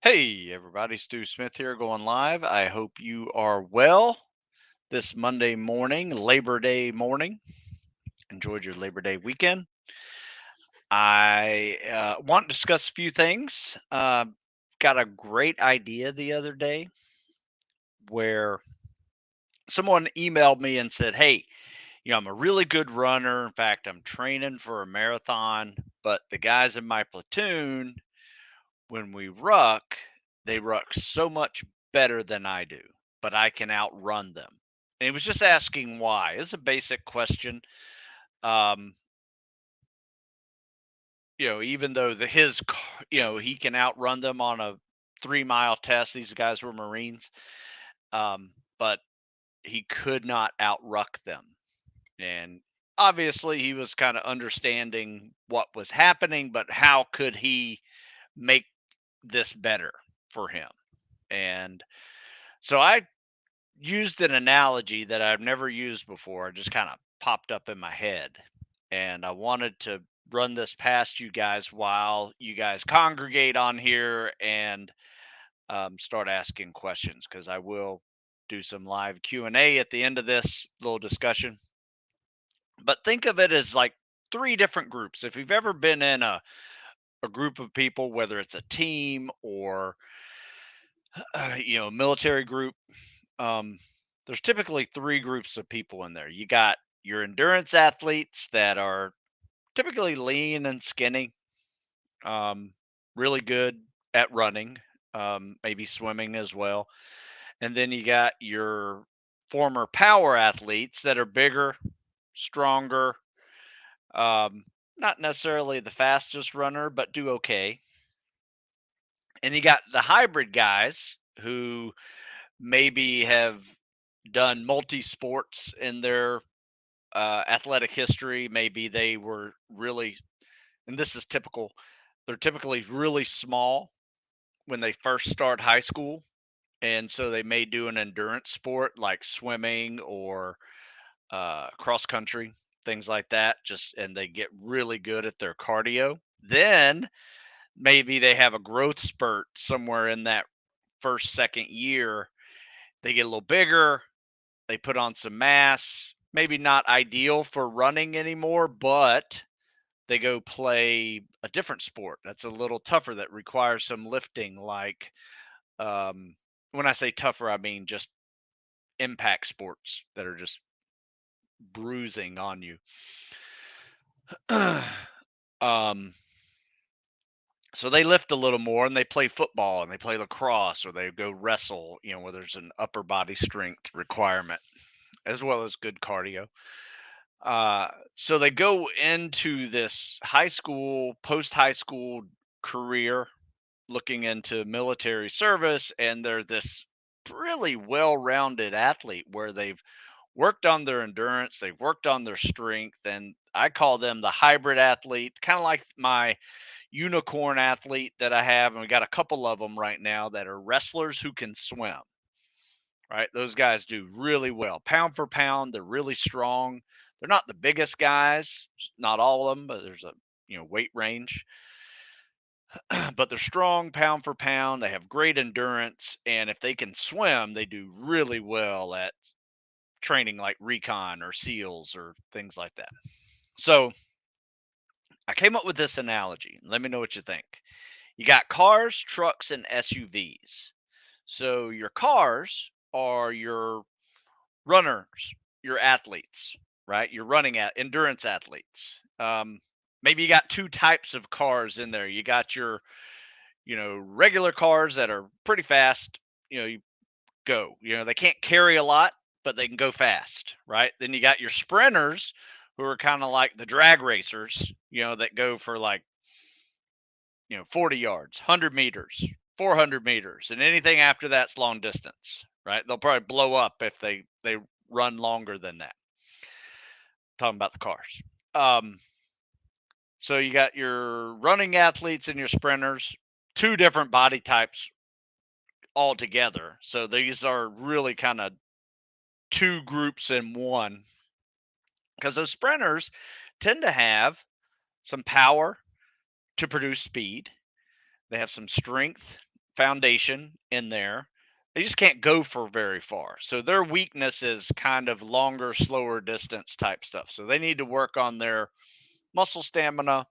Hey, everybody, Stu Smith here going live. I hope you are well this Monday morning, Labor Day morning. Enjoyed your Labor Day weekend. I want to discuss a few things. Got a great idea the other day where someone emailed me and said, "Hey, I'm a really good runner. In fact, I'm training for a marathon, but the guys in my platoon, when we ruck, they ruck so much better than I do, but I can outrun them." And he was just asking why. It's a basic question. Um, even though he can outrun them on a 3 mile test. These guys were Marines, but he could not outruck them. And obviously, he was kind of understanding what was happening, but how could he make this better for him? And so I used an analogy that I've never used before. It just kind of popped up in my head. And I wanted to run this past you guys while you guys congregate on here and start asking questions, because I will do some live Q&A at the end of this little discussion. But think of it as like three different groups. If you've ever been in a group of people, whether it's a team or a military group, um, there's typically three groups of people in there. You got your endurance athletes that are typically lean and skinny, um, really good at running, maybe swimming as well. And then you got your former power athletes that are bigger, stronger, um, not necessarily the fastest runner, but do okay. And you got the hybrid guys who maybe have done multi sports in their athletic history. Maybe they were really, and this is typical, they're typically really small when they first start high school. And so they may do an endurance sport like swimming or cross country, things like that. And they get really good at their cardio. Then maybe they have a growth spurt somewhere in that first, second year. They get a little bigger, they put on some mass, maybe not ideal for running anymore, but they go play a different sport that's a little tougher that requires some lifting, like um, when I say tougher, I mean just impact sports that are just bruising on you. um, so they lift a little more and they play football and they play lacrosse or they go wrestle, where there's an upper body strength requirement as well as good cardio. So they go into this high school, post high school career looking into military service, and they're this really well rounded athlete where they've worked on their endurance, they've worked on their strength, and I call them the hybrid athlete, kind of like my unicorn athlete that I have. And we got a couple of them right now that are wrestlers who can swim. Right, those guys do really well. Pound for pound, they're really strong. They're not the biggest guys, not all of them, but there's a weight range. But they're strong pound for pound. They have great endurance, and if they can swim, they do really well at training like recon or SEALs or things like that. So I came up with this analogy. Let me know what you think. You got cars, trucks, and SUVs. So your cars are your runners, your athletes, right? Your running at endurance athletes. Maybe you got two types of cars in there. You got your, regular cars that are pretty fast. You go. They can't carry a lot, but they can go fast, right? Then you got your sprinters who are kind of like the drag racers, that go for like 40 yards, 100 meters, 400 meters, and anything after that's long distance, right? They'll probably blow up if they run longer than that. Talking about the cars. Um, so you got your running athletes and your sprinters, two different body types altogether. So these are really kind of two groups in one, because those sprinters tend to have some power to produce speed. They have some strength, foundation in there. They just can't go for very far. So their weakness is kind of longer, slower distance type stuff. So they need to work on their muscle stamina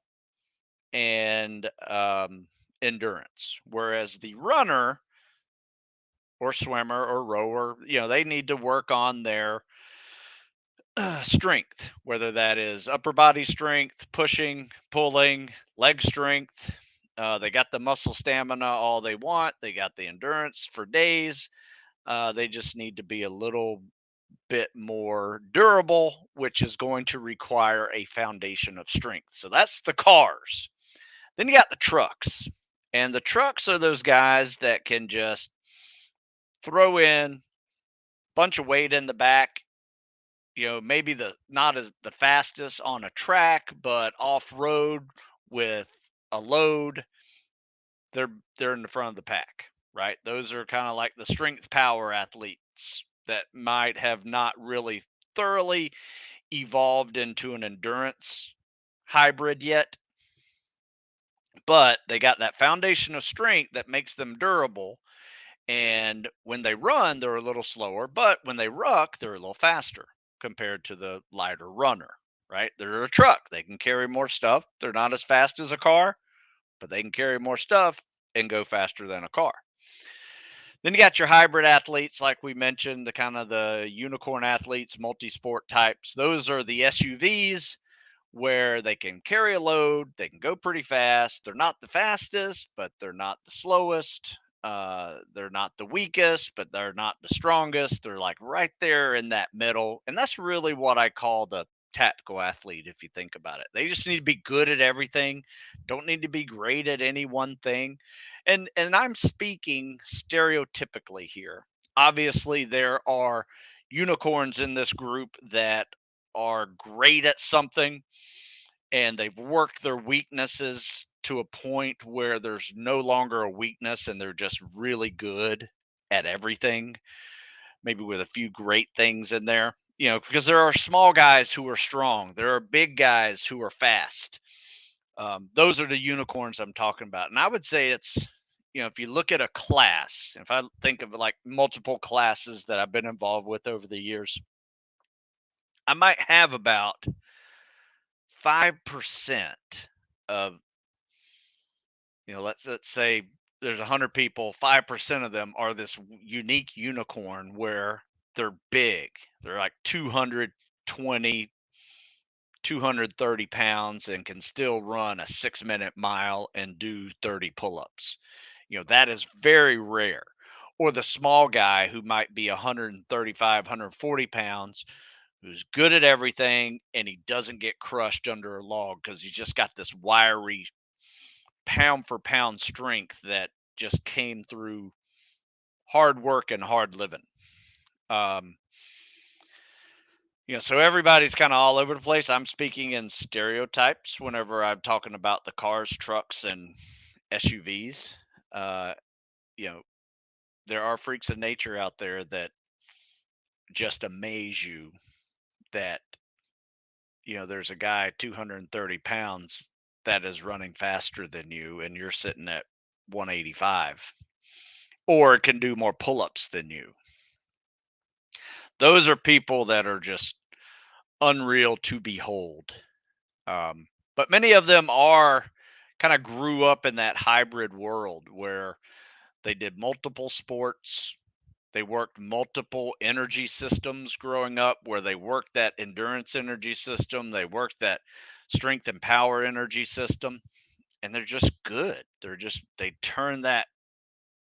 and endurance. Whereas the runner or swimmer or rower, they need to work on their strength, whether that is upper body strength, pushing, pulling, leg strength. They got the muscle stamina all they want. They got the endurance for days. They just need to be a little bit more durable, which is going to require a foundation of strength. So that's the cars. Then you got the trucks. And the trucks are those guys that can just throw in bunch of weight in the back, maybe the not as the fastest on a track, but off road with a load, they're they're in the front of the pack, right? Those are kind of like the strength power athletes that might have not really thoroughly evolved into an endurance hybrid yet, but they got that foundation of strength that makes them durable. And when they run, they're a little slower, but when they ruck, they're a little faster compared to the lighter runner, right? They're a truck. They can carry more stuff. They're not as fast as a car, but they can carry more stuff and go faster than a car. Then you got your hybrid athletes, like we mentioned, the kind of the unicorn athletes, multi-sport types. Those are the SUVs where they can carry a load, they can go pretty fast. They're not the fastest, but they're not the slowest. They're not the weakest, but they're not the strongest. They're like right there in that middle. And that's really what I call the tactical athlete, if you think about it. They just need to be good at everything, don't need to be great at any one thing. And I'm speaking stereotypically here. Obviously, there are unicorns in this group that are great at something and they've worked their weaknesses to a point where there's no longer a weakness and they're just really good at everything, maybe with a few great things in there. Because there are small guys who are strong, there are big guys who are fast. Those are the unicorns I'm talking about. And I would say it's, if you look at a class, if I think of like multiple classes that I've been involved with over the years, I might have about 5% of, let's say there's 100 people, 5% of them are this unique unicorn where they're big. They're like 220, 230 pounds and can still run a 6-minute mile and do 30 pull-ups. That is very rare. Or the small guy who might be 135, 140 pounds, who's good at everything and he doesn't get crushed under a log because he's just got this wiry pound for pound strength that just came through hard work and hard living. Um, so everybody's kind of all over the place. I'm speaking in stereotypes whenever I'm talking about the cars, trucks, and SUVs. Uh, you know, there are freaks of nature out there that just amaze you that, there's a guy 230 pounds that is running faster than you and you're sitting at 185 or can do more pull-ups than you. Those are people that are just unreal to behold. But many of them are kind of grew up in that hybrid world where they did multiple sports. They worked multiple energy systems growing up, where they worked that endurance energy system. They worked that strength and power energy system. And they're just good. They turn that,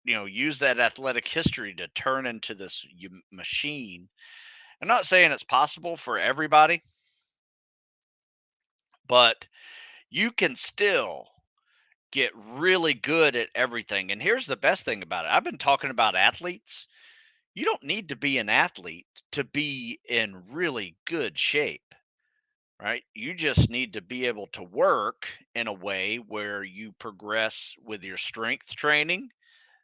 use that athletic history to turn into this machine. I'm not saying it's possible for everybody, but you can still get really good at everything. And here's the best thing about it. I've been talking about athletes. You don't need to be an athlete to be in really good shape, right? You just need to be able to work in a way where you progress with your strength training.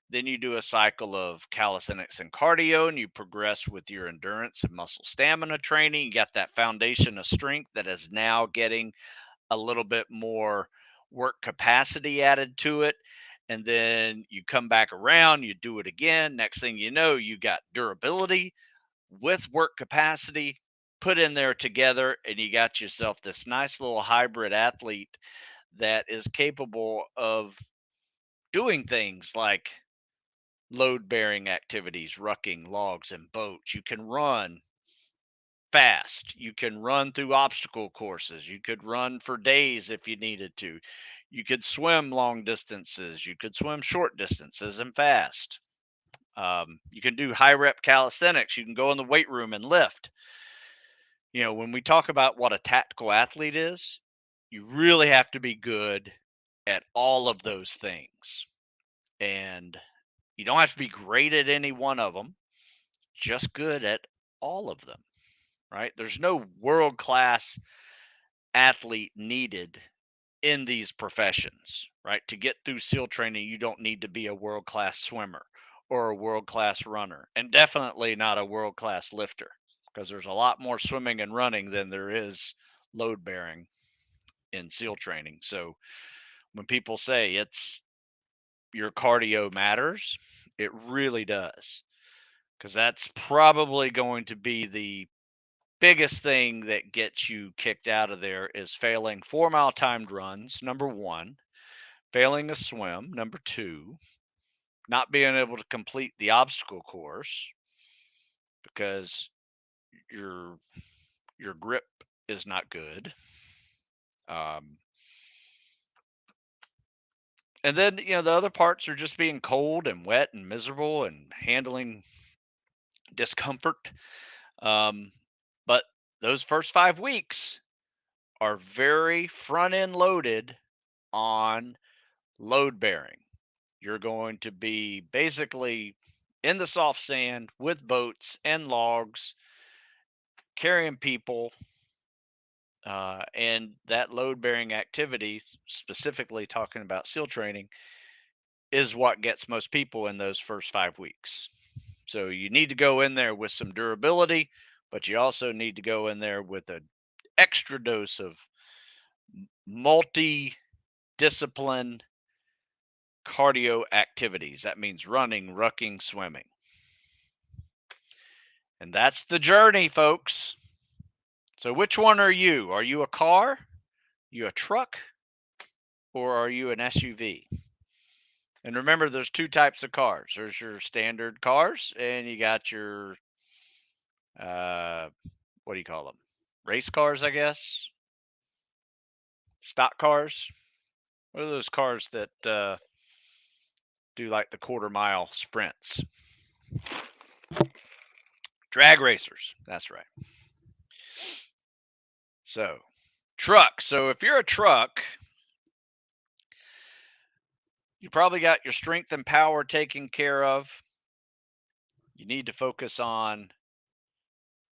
Then you do a cycle of calisthenics and cardio, and you progress with your endurance and muscle stamina training. You got that foundation of strength that is now getting a little bit more work capacity added to it. and then you come back around, you do it again. Next thing you know, you got durability with work capacity put in there together, and you got yourself this nice little hybrid athlete that is capable of doing things like load bearing activities, rucking logs and boats. You can run fast. You can run through obstacle courses. You could run for days if you needed to. You could swim long distances. You could swim short distances and fast. You can do high rep calisthenics. You can go in the weight room and lift. When we talk about what a tactical athlete is, you really have to be good at all of those things. And you don't have to be great at any one of them, just good at all of them, right? There's no world class athlete needed in these professions, right? To get through SEAL training, you don't need to be a world class swimmer or a world class runner, and definitely not a world class lifter, because there's a lot more swimming and running than there is load bearing in SEAL training. So when people say it's your cardio matters, it really does, because that's probably going to be the biggest thing that gets you kicked out of there is failing 4 mile timed runs, number one, failing a swim, number two, not being able to complete the obstacle course because your your grip is not good. Um, and then the other parts are just being cold and wet and miserable and handling discomfort. Um, but those first 5 weeks are very front end loaded on load bearing. You're going to be basically in the soft sand with boats and logs, carrying people, and that load bearing activity, specifically talking about SEAL training, is what gets most people in those first 5 weeks. So you need to go in there with some durability, but you also need to go in there with an extra dose of multi discipline cardio activities. That means running, rucking, swimming. And that's the journey, folks. So which one are you? Are you a car? You a truck? Or are you an SUV? And remember, there's two types of cars. There's your standard cars, and you got your uh, what do you call them? Race cars, I guess. Stock cars. What are those cars that do like the quarter-mile sprints? Drag racers. That's right. So, truck. So if you're a truck, you probably got your strength and power taken care of. You need to focus on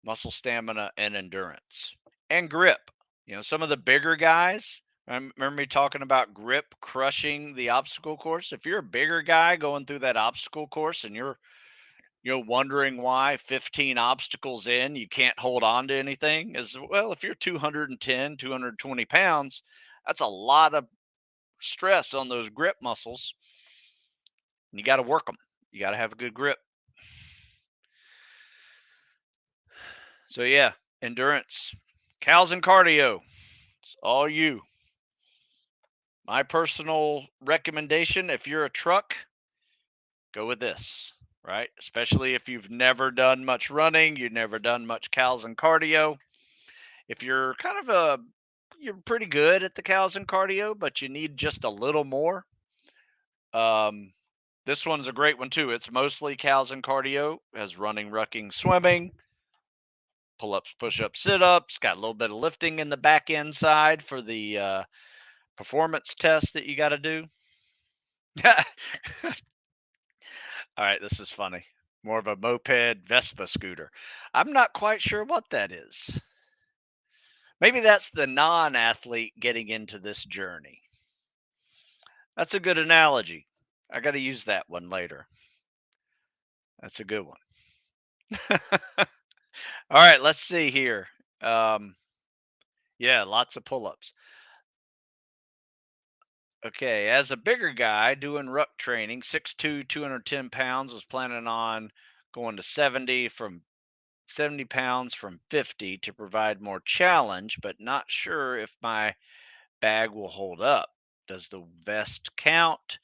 muscle stamina and endurance and grip. Some of the bigger guys, I remember me talking about grip crushing the obstacle course. If you're a bigger guy going through that obstacle course and you're wondering why 15 obstacles in you can't hold on to anything, is well, if you're 210, 220 pounds, that's a lot of stress on those grip muscles. And you got to work them. You got to have a good grip. So yeah, endurance, cows and cardio. It's all you. My personal recommendation, if you're a truck, go with this, right? Especially if you've never done much running, you've never done much cows and cardio. If you're you're pretty good at the cows and cardio, but you need just a little more. Um, this one's a great one too. It's mostly cows and cardio, has running, rucking, swimming, pull ups, push ups, sit ups, got a little bit of lifting in the back end side for the performance test that you got to do. All right, this is funny. More of a moped Vespa scooter. I'm not quite sure what that is. Maybe that's the non athlete getting into this journey. That's a good analogy. I got to use that one later. That's a good one. All right, let's see here. Um, yeah, lots of pull ups. Okay, as a bigger guy doing ruck training, 6'2", 210 pounds, was planning on going to 70 pounds from 50 to provide more challenge, but not sure if my bag will hold up. Does the vest count?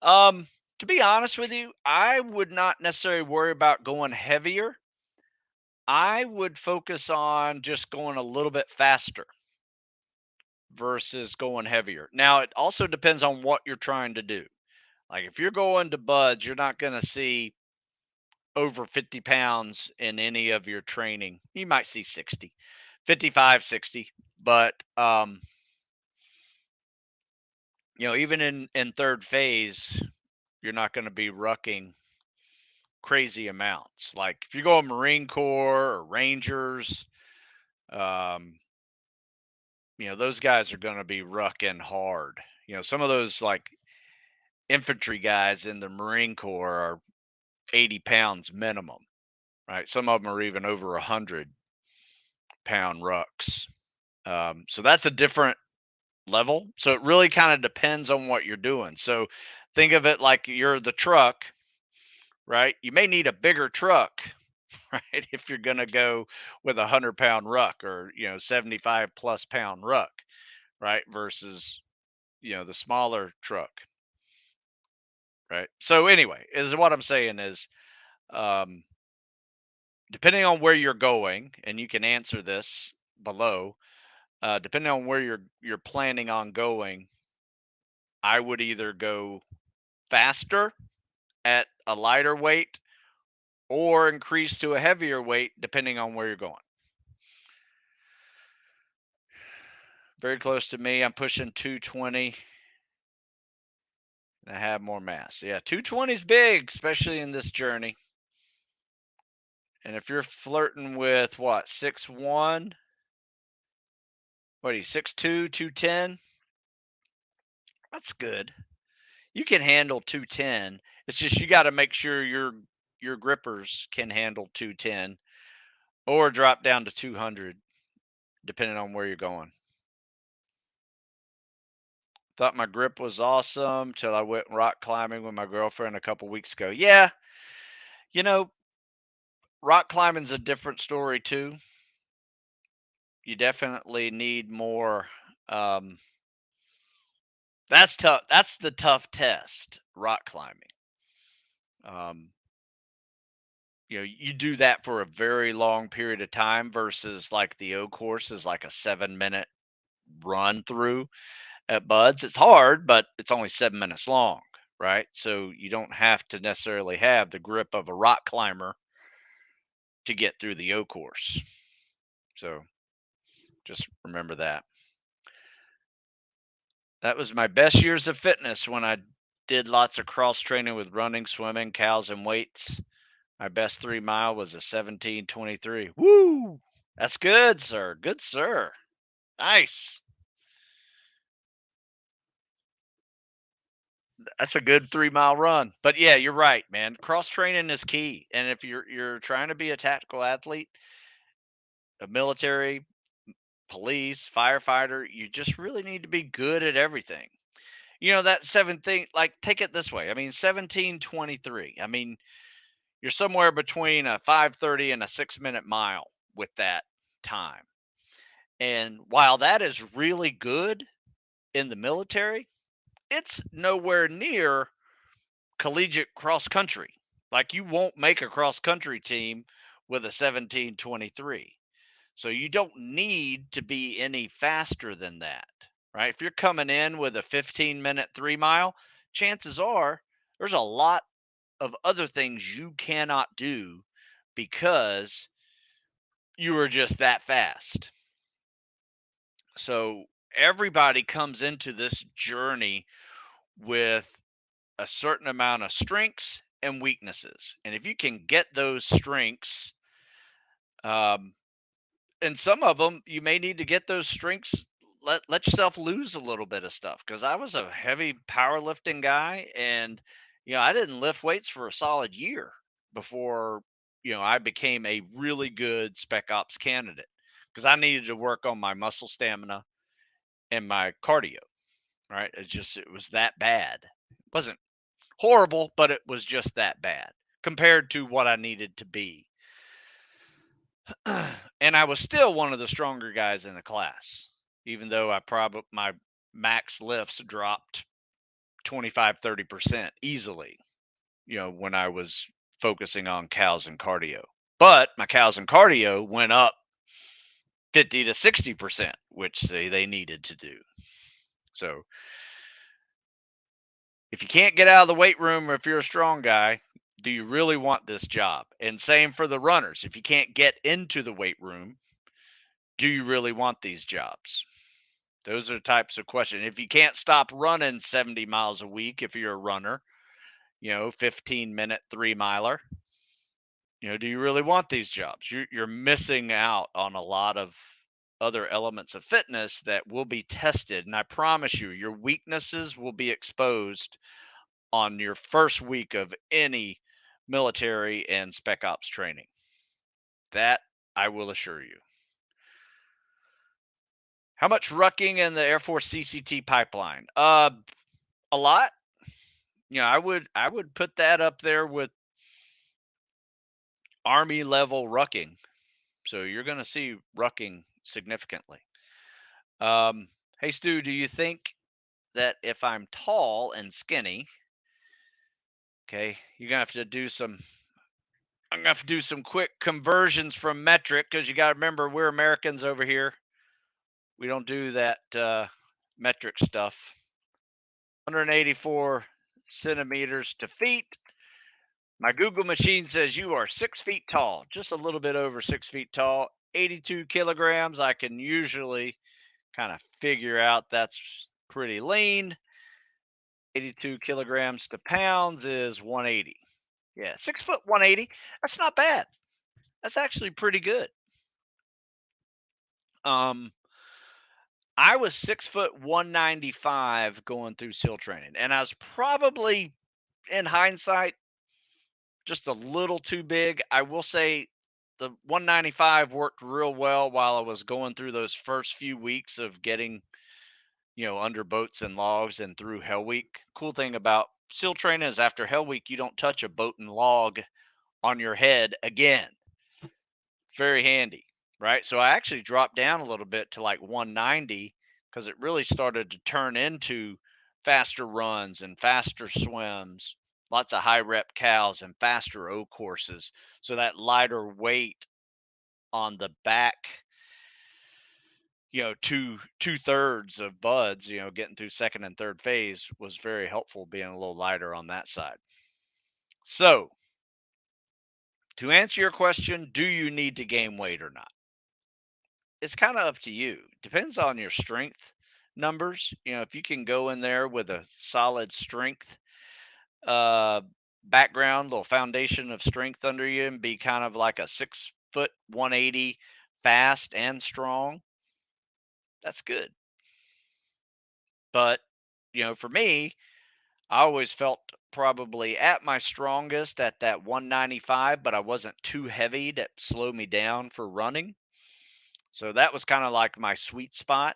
Um, to be honest with you, I would not necessarily worry about going heavier. I would focus on just going a little bit faster versus going heavier. Now, it also depends on what you're trying to do. Like if you're going to buds, you're not going to see over 50 pounds in any of your training. You might see 60, 55, 60. But even in third phase, you're not going to be rucking crazy amounts. Like if you go Marine Corps or Rangers, um, those guys are going to be rucking hard. Some of those like infantry guys in the Marine Corps are 80 pounds minimum, right? Some of them are even over 100-pound rucks. So that's a different level. So it really kind of depends on what you're doing. So think of it like you're the truck, right? You may need a bigger truck, right? If you're going to go with 100-pound ruck or, 75 plus pound ruck, right? Versus, the smaller truck, right? So anyway, is what I'm saying is, um, depending on where you're going, and you can answer this below, depending on where you're planning on going, I would either go faster at a lighter weight or increase to a heavier weight depending on where you're going. Very close to me. I'm pushing 220 and I have more mass. Yeah, 220 is big, especially in this journey. And if you're flirting with what, 6'1", what are you, 6'2", 210? That's good. You can handle 210. It's just you got to make sure your grippers can handle 210 or drop down to 200 depending on where you're going. Thought my grip was awesome till I went rock climbing with my girlfriend a couple weeks ago. Yeah, you know, rock climbing's a different story too. You definitely need more. Um, that's tough. That's the tough test, rock climbing. Um, you do that for a very long period of time versus like the O course is like a 7-minute run through at Buds. It's hard, but it's only 7 minutes long, right? So you don't have to necessarily have the grip of a rock climber to get through the O course. So just remember that. That was my best years of fitness when I did lots of cross training with running, swimming, cows, and weights. My best 3 mile was a 17:23. Woo! That's good, sir. Good, sir. Nice. That's a good 3 mile run. But yeah, you're right, man. Cross training is key. And if you're trying to be a tactical athlete, a military, police, firefighter, you just really need to be good at everything. That seven thing, like take it this way. I mean, 17:23. I mean, you're somewhere between a 5:30 and a 6-minute mile with that time. And while that is really good in the military, it's nowhere near collegiate cross country. Like you won't make a cross country team with a 17:23. So you don't need to be any faster than that, right? If you're coming in with a 15-minute 3 mile, chances are there's a lot of other things you cannot do because you are just that fast. So everybody comes into this journey with a certain amount of strengths and weaknesses. And if you can get those strengths, um, and some of them you may need to get those strengths, let yourself lose a little bit of stuff, because I was a heavy powerlifting guy, and I didn't lift weights for a solid year before I became a really good spec ops candidate, because I needed to work on my muscle stamina and my cardio. right? It was that bad. It wasn't horrible, but it was just that bad compared to what I needed to be. And I was still one of the stronger guys in the class, even though my max lifts dropped 25-30% easily, when I was focusing on cows and cardio. But my cows and cardio went up 50 to 60%, which they needed to do. So if you can't get out of the weight room, or if you're a strong guy, do you really want this job? And same for the runners. If you can't get into the weight room, do you really want these jobs? Those are the types of questions. If you can't stop running 70 miles a week, if you're a runner, 15-minute 3 miler, do you really want these jobs? You're missing out on a lot of other elements of fitness that will be tested. And I promise you, your weaknesses will be exposed on your first week of any military and spec ops training. That I will assure you. How much rucking in the Air Force CCT pipeline? A lot. I would put that up there with Army level rucking. So you're going to see rucking significantly. Hey Stu, do you think that if I'm tall and skinny, okay, you're gonna have to do some. I'm gonna have to do some quick conversions from metric because you got to remember we're Americans over here. We don't do that metric stuff. 184 centimeters to feet. My Google machine says you are 6 feet tall, just a little bit over 6 feet tall. 82 kilograms. I can usually kind of figure out that's pretty lean. 82 kilograms to pounds is 180. Yeah, 6 foot 180. That's not bad. That's actually pretty good. Um, I was 6 foot 195 going through SEAL training, and I was probably, in hindsight, just a little too big. I will say the 195 worked real well while I was going through those first few weeks of getting, under boats and logs and through Hell Week. Cool thing about SEAL training is after Hell Week, you don't touch a boat and log on your head again. Very handy, right? So I actually dropped down a little bit to like 190 because it really started to turn into faster runs and faster swims, lots of high rep cows and faster O courses. So that lighter weight on the back, two-thirds of buds, getting through second and third phase was very helpful being a little lighter on that side. So to answer your question, do you need to gain weight or not? It's kind of up to you. Depends on your strength numbers. If you can go in there with a solid strength uh background, little foundation of strength under you and be kind of like a 6 foot 180 fast and strong, that's good. But for me, I always felt probably at my strongest at that 195, but I wasn't too heavy to slow me down for running. So that was kind of like my sweet spot.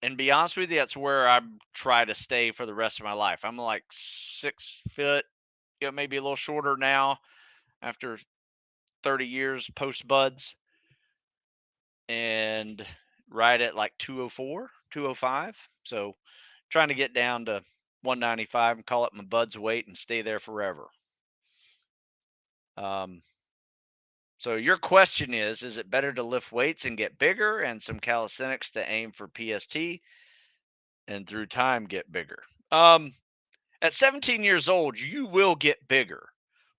And be honest with you, that's where I try to stay for the rest of my life. I'm like 6 foot, maybe a little shorter now after 30 years post buds, and right at like 204, 205. So trying to get down to 195 and call it my buds weight and stay there forever. Um, so your question is it better to lift weights and get bigger and some calisthenics to aim for PST and through time get bigger? At 17 years old, you will get bigger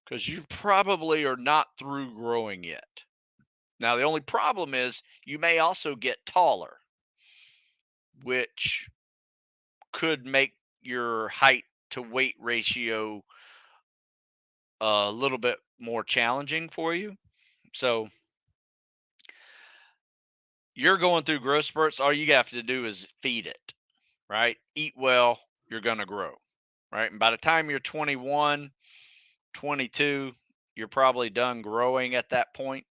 because you probably are not through growing yet. Now, the only problem is you may also get taller, which could make your height to weight ratio a little bit more challenging for you. So, you're going through growth spurts. All you have to do is feed it, right? Eat well, you're going to grow, right? And by the time you're 21, 22, you're probably done growing at that point.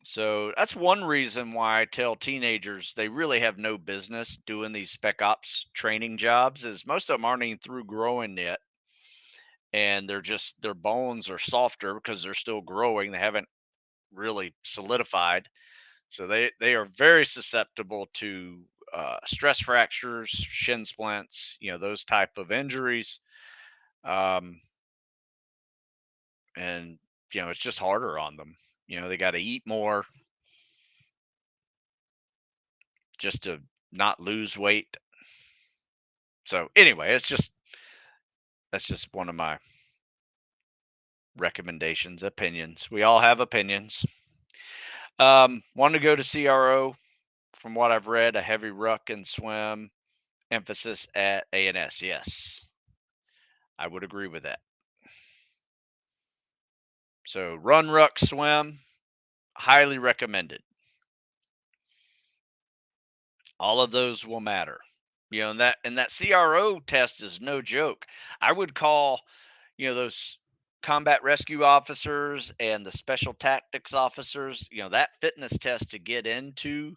So that's one reason why I tell teenagers they really have no business doing these spec ops training jobs is most of them aren't even through growing yet, and they're just their bones are softer because they're still growing. They haven't really solidified. So they are very susceptible to stress fractures, shin splints, those type of injuries. Um, and it's just harder on them. They got to eat more just to not lose weight. So anyway, that's just one of my recommendations, opinions. We all have opinions. Want to go to CRO? From what I've read, a heavy ruck and swim emphasis at ANS. Yes, I would agree with that. So run, ruck, swim, highly recommended. All of those will matter. And that CRO test is no joke. I would call, those combat rescue officers and the special tactics officers, that fitness test to get into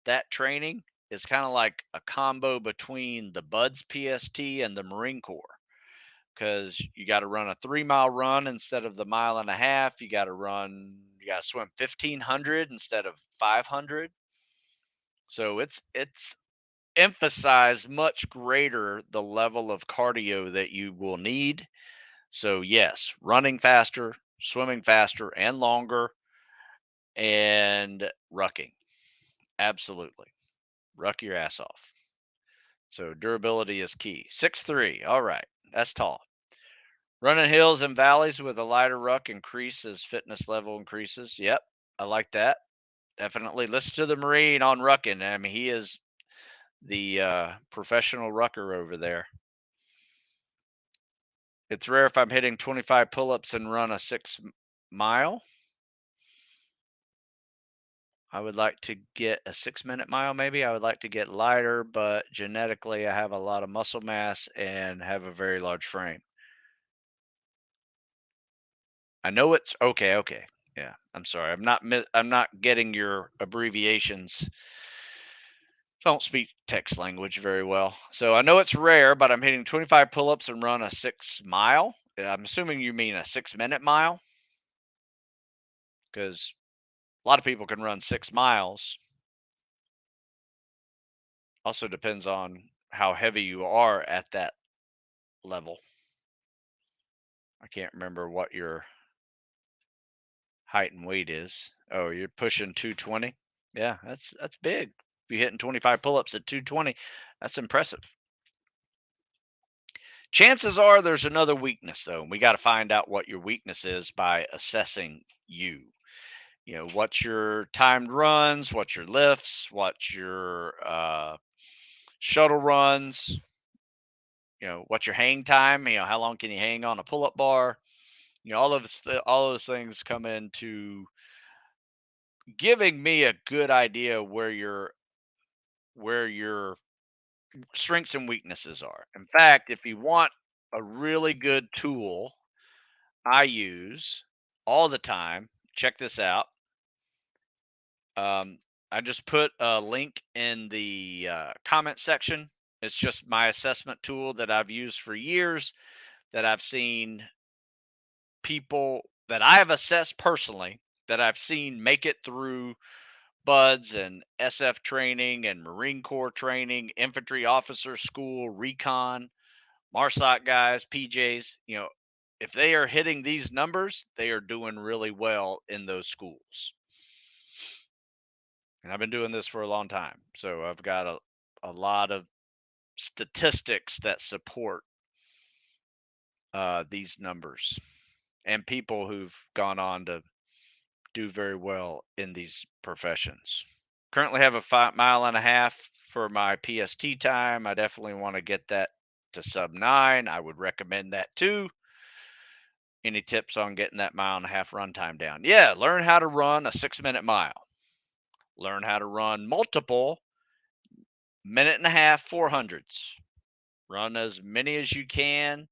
that training is kind of like a combo between the Buds PST and the Marine Corps because you got to run a 3 mile run instead of the mile and a half. You got to swim 1,500 instead of 500. So it's emphasized much greater the level of cardio that you will need. So yes, running faster, swimming faster and longer, and rucking. Absolutely. Ruck your ass off. So durability is key. 6'3". All right. That's tall. Running hills and valleys with a lighter ruck increases fitness level increases. Yep. I like that. Definitely listen to the Marine on rucking. I mean, he is the professional rucker over there. It's rare if I'm hitting 25 pull-ups and run a 6 mile. I would like to get a 6 minute mile, maybe. I would like to get lighter, but genetically, I have a lot of muscle mass and have a very large frame. I know it's okay. Okay. Yeah. I'm sorry. I'm not getting your abbreviations. Don't speak text language very well. So I know it's rare, but I'm hitting 25 pull-ups and run a 6 mile. I'm assuming you mean a 6 minute mile because a lot of people can run 6 miles. Also depends on how heavy you are at that level. I can't remember what your height and weight is. Oh, you're pushing 220. Yeah, that's big. If you're hitting 25 pull-ups at 220, that's impressive. Chances are there's another weakness though. And we got to find out what your weakness is by assessing you. What's your timed runs, what's your lifts, what's your shuttle runs, what's your hang time, how long can you hang on a pull-up bar? All of those things come into giving me a good idea where your strengths and weaknesses are. In fact, if you want a really good tool I use all the time, check this out. Um, I just put a link in the comment section. It's just my assessment tool that I've used for years that I've seen people that I have assessed personally that I've seen make it through buds and SF training and Marine Corps training, infantry officer school, recon, MARSOC guys, PJs, if they are hitting these numbers, they are doing really well in those schools. And I've been doing this for a long time. So I've got a lot of statistics that support these numbers and people who've gone on to do very well in these professions. Currently have a 5 mile and a half for my PST time. I definitely want to get that to sub 9. I would recommend that too. Any tips on getting that mile and a half run time down? Yeah, learn how to run a 6 minute mile. Learn how to run multiple minute and a half 400s. Run as many as you can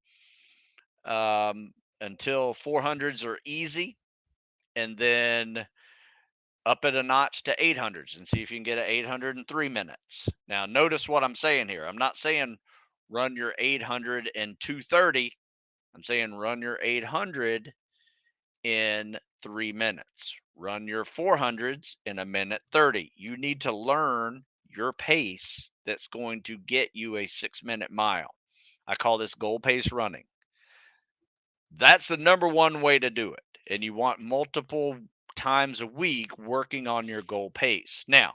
until 400s are easy. And then up it a notch to 800s and see if you can get an 800 in 3 minutes. Now, notice what I'm saying here. I'm not saying run your 800 in 230. I'm saying run your 800 in 3 minutes. Run your 400s in a minute 30. You need to learn your pace that's going to get you a 6 minute mile. I call this goal pace running. That's the number one way to do it. And you want multiple times a week working on your goal pace. Now,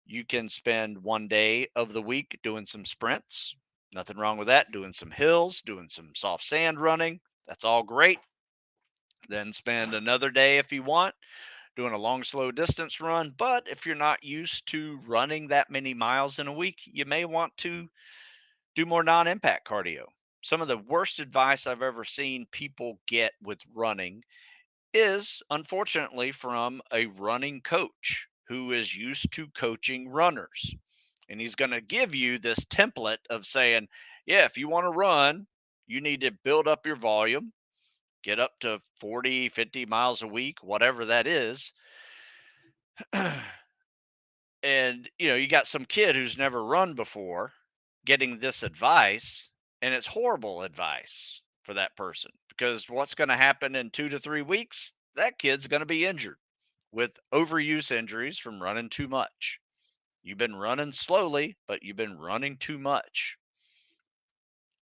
you can spend one day of the week doing some sprints. Nothing wrong with that. Doing some hills, doing some soft sand running. That's all great. Then spend another day if you want doing a long, slow distance run. But if you're not used to running that many miles in a week, you may want to do more non impact cardio. Some of the worst advice I've ever seen people get with running is unfortunately from a running coach who is used to coaching runners. And he's going to give you this template of saying, yeah, if you want to run, you need to build up your volume, get up to 40, 50 miles a week, whatever that is. And you got some kid who's never run before getting this advice, and it's horrible advice for that person, because what's going to happen in 2 to 3 weeks, that kid's going to be injured with overuse injuries from running too much. You've been running slowly, but you've been running too much.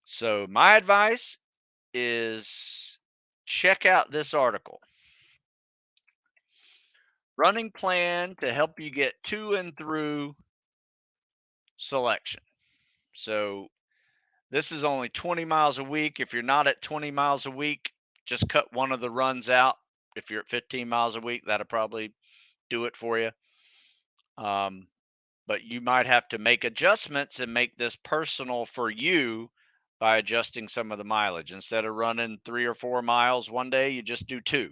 So my advice is check out this article, running plan to help you get to and through selection. So this is only 20 miles a week. If you're not at 20 miles a week, just cut one of the runs out. If you're at 15 miles a week, that'll probably do it for you. But you might have to make adjustments and make this personal for you by adjusting some of the mileage. Instead of running 3 or 4 miles one day, you just do two,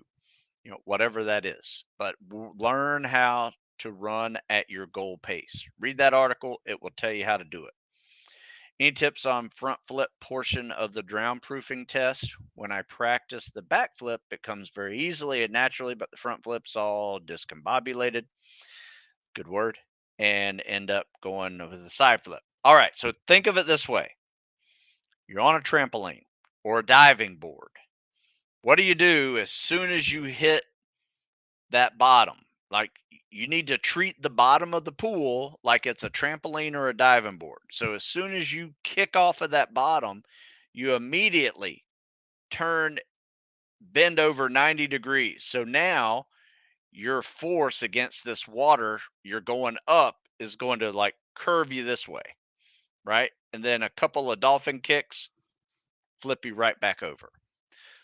whatever that is. But learn how to run at your goal pace. Read that article, it will tell you how to do it. Any tips on front flip portion of the drown proofing test? When I practice the back flip, it comes very easily and naturally, but the front flip's all discombobulated. Good word. And end up going with the side flip. All right. So think of it this way. You're on a trampoline or a diving board. What do you do as soon as you hit that bottom? Like, you need to treat the bottom of the pool like it's a trampoline or a diving board. So as soon as you kick off of that bottom, you immediately bend over 90 degrees. So now your force against this water, you're going up, is going to like curve you this way, right? And then a couple of dolphin kicks, flip you right back over.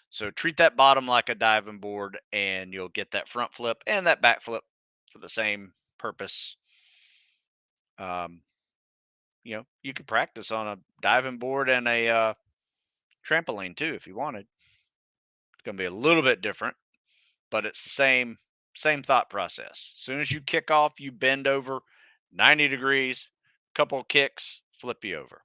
So treat that bottom like a diving board, and you'll get that front flip and that back flip for the same purpose. Um, you could practice on a diving board and a trampoline too if you wanted. It's going to be a little bit different, but it's the same thought process. As soon as you kick off, you bend over 90 degrees, couple kicks, flip you over.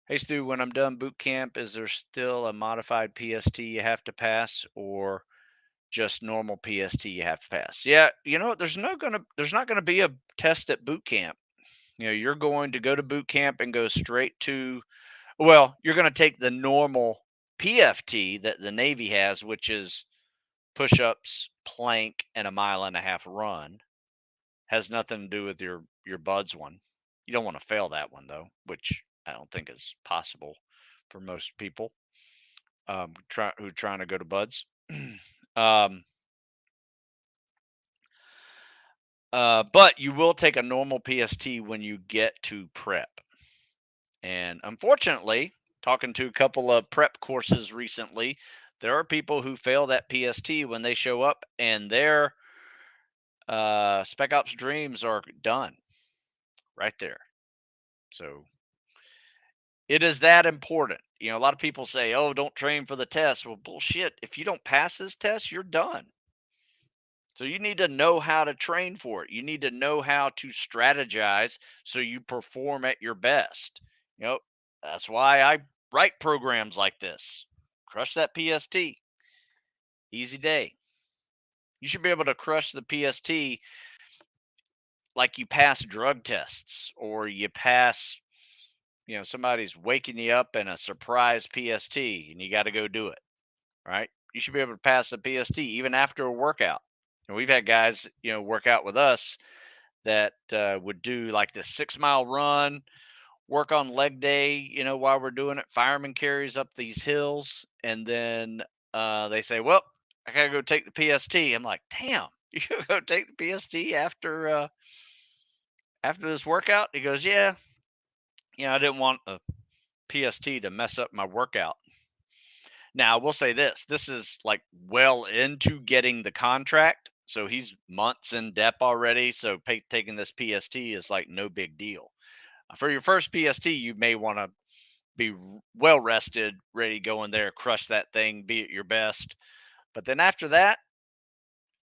Hey Stu, when I'm done boot camp, is there still a modified PST you have to pass, or just normal PST you have to pass? Yeah, there's not gonna be a test at boot camp. You're going to go to boot camp and go straight to, well, you're going to take the normal PFT that the Navy has, which is push-ups, plank, and a mile and a half run. Has nothing to do with your buds one. You don't want to fail that one though, which I don't think is possible for most people who are trying to go to buds. um, but you will take a normal PST when you get to prep. And unfortunately, talking to a couple of prep courses recently, there are people who fail that PST when they show up, and their Spec Ops dreams are done right there. So it is that important. A lot of people say, "Oh, don't train for the test." Well, bullshit. If you don't pass this test, you're done. So you need to know how to train for it. You need to know how to strategize so you perform at your best. That's why I write programs like this. Crush that PST. Easy day. You should be able to crush the PST like you pass drug tests or you pass, somebody's waking you up in a surprise PST and you got to go do it, right? You should be able to pass the PST even after a workout. And we've had guys, work out with us that would do like the 6 mile run, work on leg day, while we're doing it. Fireman carries up these hills, and then they say, "Well, I gotta go take the PST." I'm like, "Damn, you gotta go take the PST after this workout?" He goes, "Yeah, I didn't want a PST to mess up my workout." Now, I will say this: this is like well into getting the contract, so he's months in depth already. So taking this PST is like no big deal. For your first PST, you may want to be well rested, ready to go in there, crush that thing, be at your best. But then after that,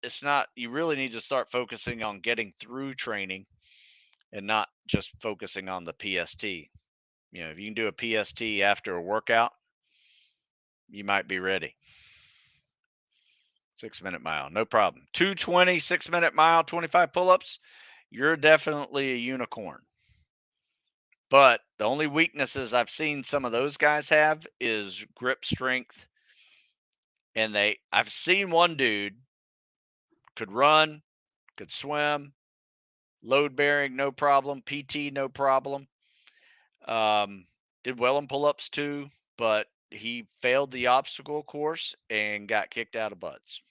it's not, you really need to start focusing on getting through training and not just focusing on the PST. If you can do a PST after a workout, you might be ready. 6 minute mile, no problem. 220, 6 minute mile, 25 pull ups. You're definitely a unicorn. But the only weaknesses I've seen some of those guys have is grip strength. And I've seen one dude could run, could swim, load bearing, no problem, PT, no problem. Did well in pull ups too, but he failed the obstacle course and got kicked out of buds.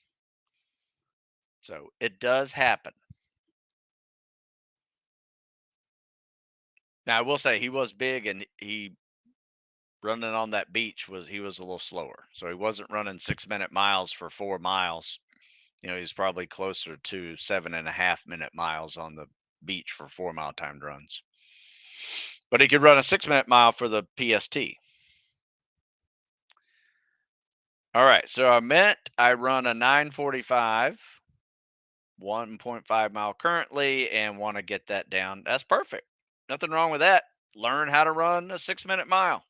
So it does happen. Now I will say he was big and he running on that beach he was a little slower. So he wasn't running 6 minute miles for 4 miles. He's probably closer to 7.5 minute miles on the beach for 4 mile timed runs. But he could run a 6 minute mile for the PST. All right. So I run a 9:45, 1.5 mile currently, and want to get that down. That's perfect. Nothing wrong with that. Learn how to run a 6 minute mile.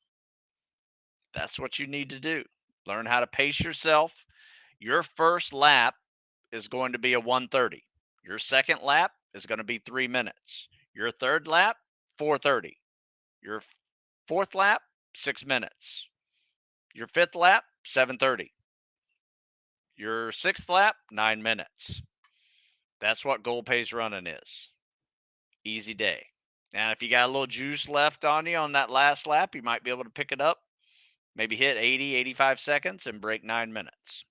That's what you need to do. Learn how to pace yourself. Your first lap is going to be a 1:30. Your second lap is going to be 3 minutes. Your third lap, 4:30. Your fourth lap, 6 minutes. Your fifth lap, 7:30. Your sixth lap, 9 minutes. That's what goal pace running is. Easy day. Now, if you got a little juice left on you on that last lap, you might be able to pick it up, maybe hit 80, 85 seconds and break 9 minutes.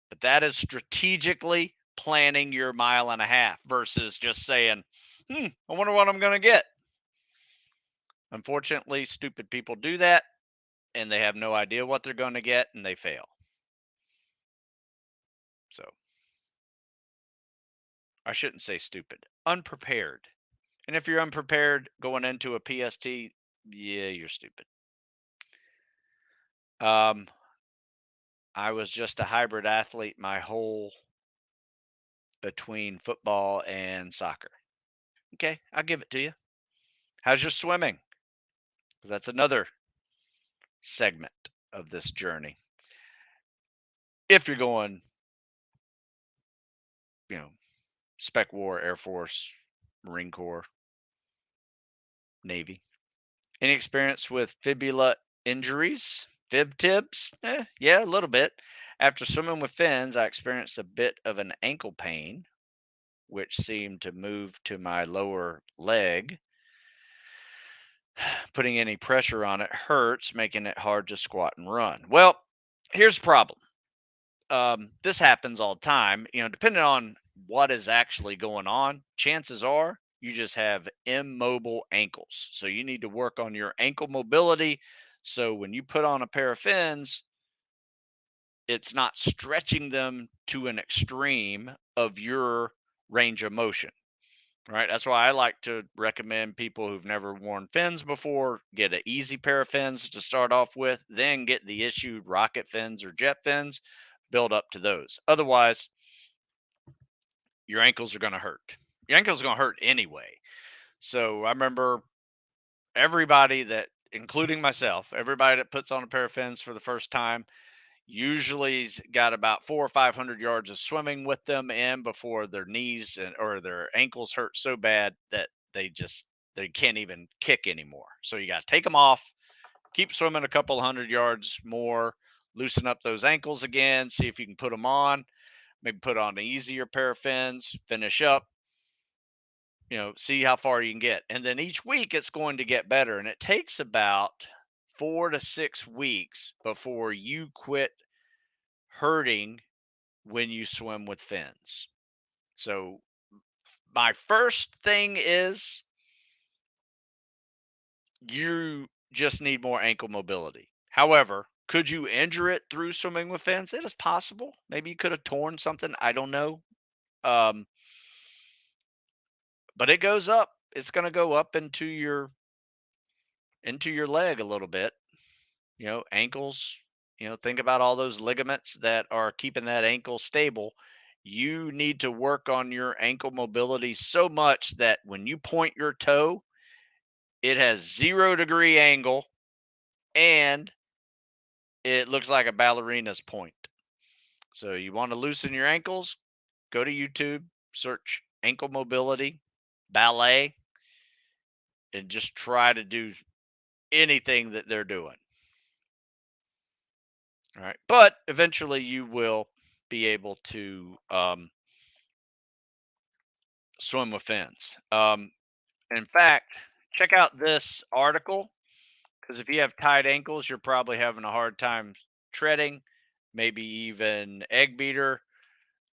But that is strategically planning your mile and a half versus just saying, I wonder what I'm going to get. Unfortunately, stupid people do that and they have no idea what they're going to get and they fail. So I shouldn't say stupid, unprepared. And if you're unprepared going into a PST, yeah, you're stupid. I was just a hybrid athlete my whole between football and soccer. Okay, I'll give it to you. How's your swimming? 'Cause that's another segment of this journey. If you're going, you know, Spec War, Air Force, Marine Corps, Navy. Any experience with fibula injuries? Fib tips? Yeah, a little bit. After swimming with fins, I experienced a bit of an ankle pain, which seemed to move to my lower leg. Putting any pressure on it hurts, making it hard to squat and run. Well, here's the problem. This happens all the time. Depending on what is actually going on, chances are you just have immobile ankles. So you need to work on your ankle mobility. So when you put on a pair of fins, it's not stretching them to an extreme of your range of motion. Right. That's why I like to recommend people who've never worn fins before get an easy pair of fins to start off with, then get the issued rocket fins or jet fins, build up to those. Otherwise, your ankles are going to hurt. Your ankles are going to hurt anyway. So I remember everybody that, including myself, everybody that puts on a pair of fins for the first time, Usually got about 400 or 500 yards of swimming with them in before their knees or their ankles hurt so bad that they can't even kick anymore. So you got to take them off, keep swimming a couple hundred yards more, loosen up those ankles again, see if you can put them on, maybe put on an easier pair of fins, finish up, see how far you can get. And then each week it's going to get better. And it takes about 4 to 6 weeks before you quit hurting when you swim with fins. So, my first thing is you just need more ankle mobility. However, could you injure it through swimming with fins? It is possible. Maybe you could have torn something. I don't know. Um, but it goes up. It's going to go up into your leg a little bit. Ankles. Think about all those ligaments that are keeping that ankle stable. You need to work on your ankle mobility so much that when you point your toe, it has 0 degree angle and it looks like a ballerina's point. So you want to loosen your ankles, go to YouTube, search ankle mobility, ballet, and just try to do anything that they're doing. All right. But eventually you will be able to swim with fins. In fact, check out this article because if you have tight ankles, you're probably having a hard time treading, maybe even egg beater.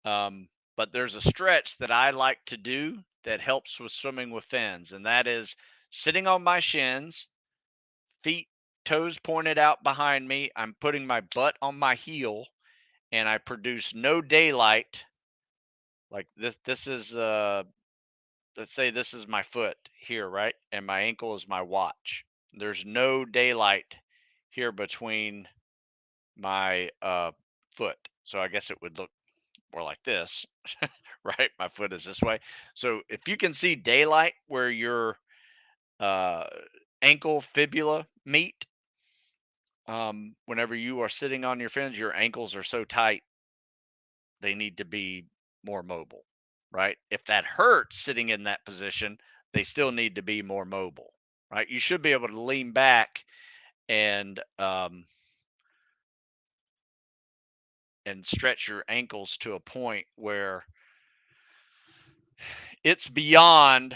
But there's a stretch that I like to do that helps with swimming with fins, and that is sitting on my shins, feet, toes pointed out behind me. I'm putting my butt on my heel, and I produce no daylight. Like this is let's say this is my foot here, right? And my ankle is my watch. There's no daylight here between my foot. So I guess it would look more like this, right? My foot is this way. So if you can see daylight where your uh, ankle fibula meet, whenever you are sitting on your fins, your ankles are so tight they need to be more mobile, right? If that hurts sitting in that position, they still need to be more mobile, right? You should be able to lean back and stretch your ankles to a point where it's beyond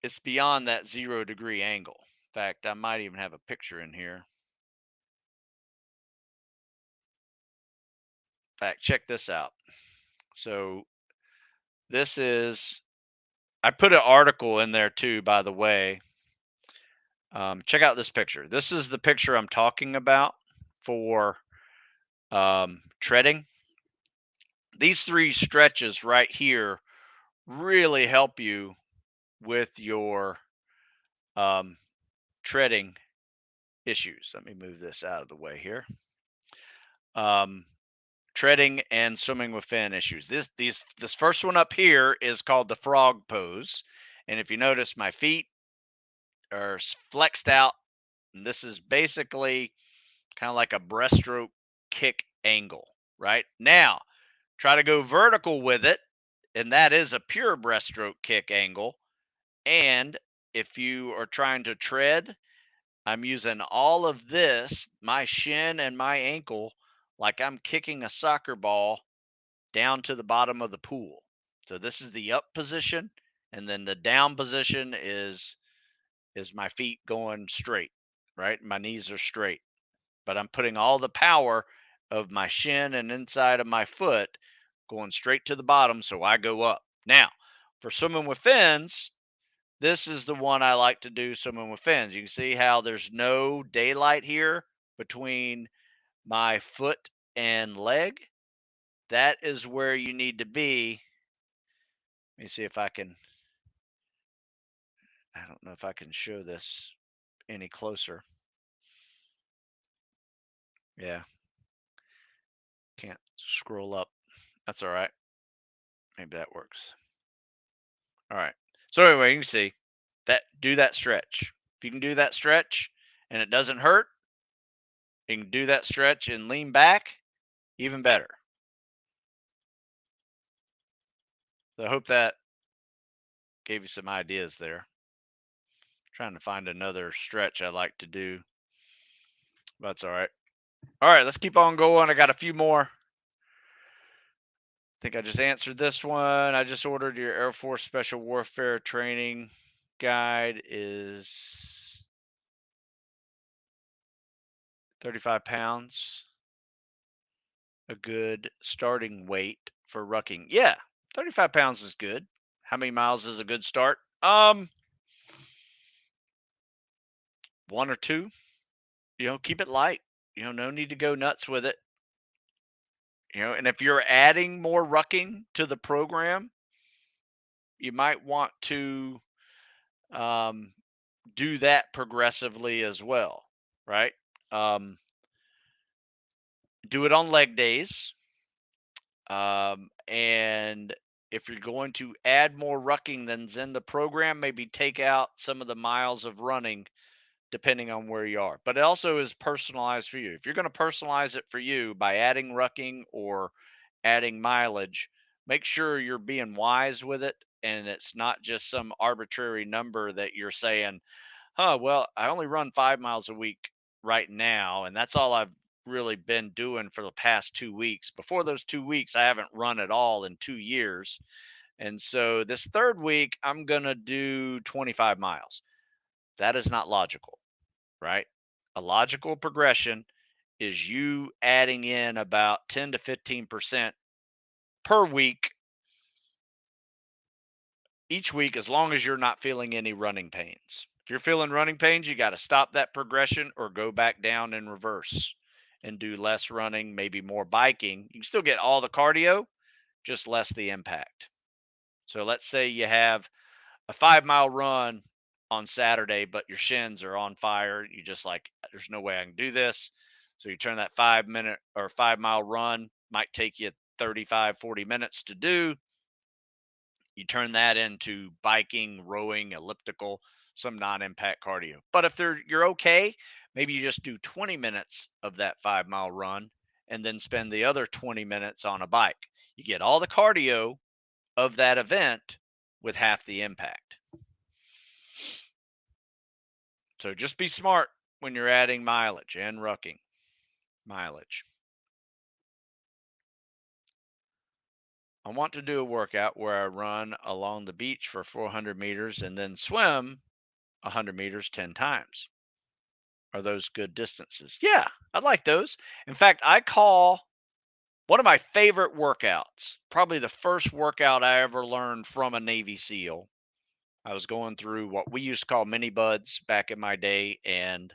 that 0 degree angle. In fact, I might even have a picture in here. In fact, check this out. So this is I put an article in there too, by the way. Check out this picture. This is the picture I'm talking about for treading. These three stretches right here really help you with your um, treading issues. Let me move this out of the way here. Um, Treading and swimming with fin issues. This first one up here is called the frog pose, and if you notice, my feet are flexed out. And this is basically kind of like a breaststroke kick angle. Right now, try to go vertical with it, and that is a pure breaststroke kick angle. And if you are trying to tread, I'm using all of this, my shin and my ankle, like I'm kicking a soccer ball down to the bottom of the pool. So this is the up position, and then the down position is my feet going straight, right? My knees are straight, but I'm putting all the power of my shin and inside of my foot going straight to the bottom so I go up. Now, for swimming with fins, this is the one I like to do swimming with fins. You can see how there's no daylight here between my foot and leg. That is where you need to be. Let me see if I don't know if I can show this any closer. Yeah, can't scroll up. That's all right. Maybe that works. All right. So anyway, you can see that do that stretch. If you can do that stretch and it doesn't hurt, You can do that stretch and lean back, even better. So I hope that gave you some ideas there. Trying to find another stretch I like to do. That's all right. All right, let's keep on going. I got a few more. I think I just answered this one. I just ordered your Air Force Special Warfare Training Guide is 35 pounds. A good starting weight for rucking. Yeah, 35 pounds is good. How many miles is a good start? One or two. Keep it light. No need to go nuts with it. And if you're adding more rucking to the program, you might want to um, do that progressively as well, right? Um, do it on leg days. And if you're going to add more rucking than's in the program, maybe take out some of the miles of running depending on where you are. But it also is personalized for you. If you're going to personalize it for you by adding rucking or adding mileage, make sure you're being wise with it and it's not just some arbitrary number that you're saying, well, I only run 5 miles a week right now, and that's all I've really been doing for the past 2 weeks. Before those 2 weeks, I haven't run at all in 2 years. And so this third week, I'm going to do 25 miles. That is not logical, right? A logical progression is you adding in about 10 to 15% per week each week, as long as you're not feeling any running pains. If you're feeling running pains, you got to stop that progression or go back down in reverse and do less running, maybe more biking. You can still get all the cardio, just less the impact. So let's say you have a 5 mile run on Saturday, but your shins are on fire. You just like, there's no way I can do this. So you turn that 5 minute or 5 mile run, might take you 35, 40 minutes to do. You turn that into biking, rowing, elliptical, some non-impact cardio. But if you're okay, maybe you just do 20 minutes of that 5 mile run and then spend the other 20 minutes on a bike. You get all the cardio of that event with half the impact. So just be smart when you're adding mileage and rucking mileage. I want to do a workout where I run along the beach for 400 meters and then swim 100 meters 10 times. Are those good distances? Yeah, I like those. In fact, I call one of my favorite workouts, probably the first workout I ever learned from a Navy SEAL. I was going through what we used to call mini buds back in my day, and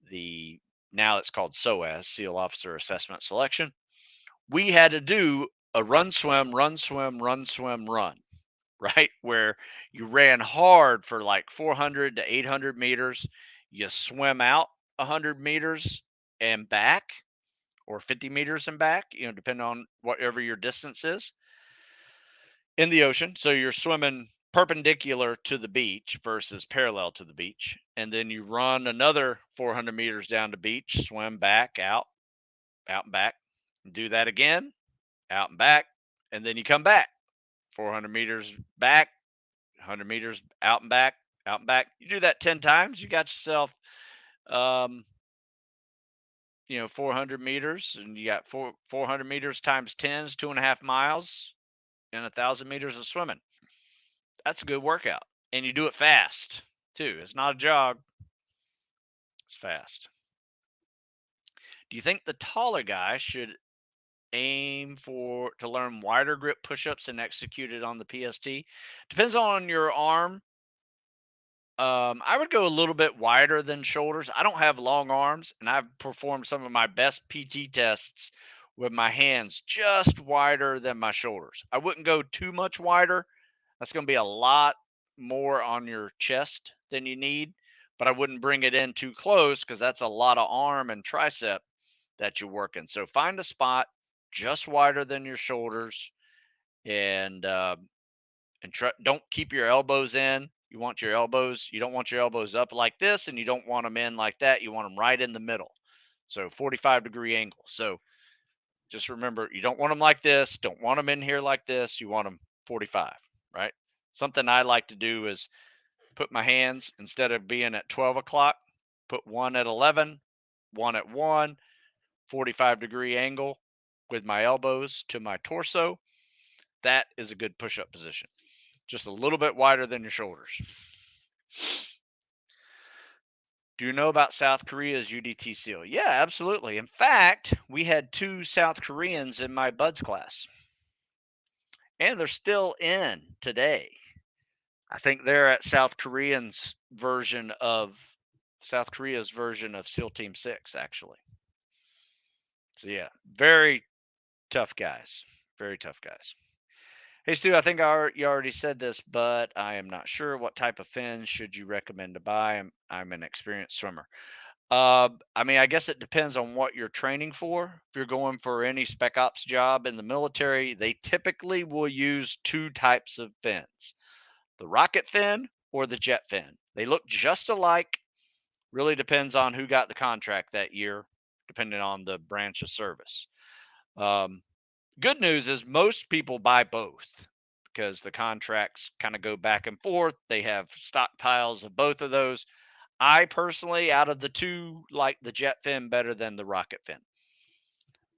the now it's called SOAS, SEAL Officer Assessment Selection. We had to do a run, swim, run, swim, run, swim, run, right? Where you ran hard for like 400 to 800 meters. You swim out 100 meters and back, or 50 meters and back, depending on whatever your distance is in the ocean. So you're swimming perpendicular to the beach versus parallel to the beach. And then you run another 400 meters down the beach, swim back, out and back. Do that again, out and back. And then you come back 400 meters back, 100 meters out and back, out and back. You do that 10 times, you got yourself, um, 400 meters, and you got 400 meters times 10 is 2.5 miles and 1,000 meters of swimming. That's a good workout. And you do it fast too. It's not a jog, it's fast. Do you think the taller guy should aim for to learn wider grip push-ups and execute it on the PST? Depends on your arm. I would go a little bit wider than shoulders. I don't have long arms, and I've performed some of my best PT tests with my hands just wider than my shoulders. I wouldn't go too much wider. That's going to be a lot more on your chest than you need, but I wouldn't bring it in too close because that's a lot of arm and tricep that you're working. So find a spot just wider than your shoulders, and don't keep your elbows in. You don't want your elbows up like this, and you don't want them in like that. You want them right in the middle. So 45-degree angle. So just remember, you don't want them like this. Don't want them in here like this. You want them 45, right? Something I like to do is put my hands, instead of being at 12 o'clock, put one at 11, one at 1, 45-degree angle with my elbows to my torso. That is a good push-up position. Just a little bit wider than your shoulders. Do you know about South Korea's UDT SEAL? Yeah, absolutely. In fact, we had 2 South Koreans in my buds class, and they're still in today. I think they're at South Korea's version of SEAL Team 6, actually. So yeah, very tough guys. Very tough guys. Hey Stu, I think you already said this, but I am not sure. What type of fins should you recommend to buy? I'm an experienced swimmer. I mean, I guess it depends on what you're training for. If you're going for any spec ops job in the military, they typically will use 2 types of fins: the rocket fin or the jet fin. They look just alike. Really depends on who got the contract that year, depending on the branch of service. Um, Good news is most people buy both because the contracts kind of go back and forth. They have stockpiles of both of those. I personally, out of the two, like the jet fin better than the rocket fin.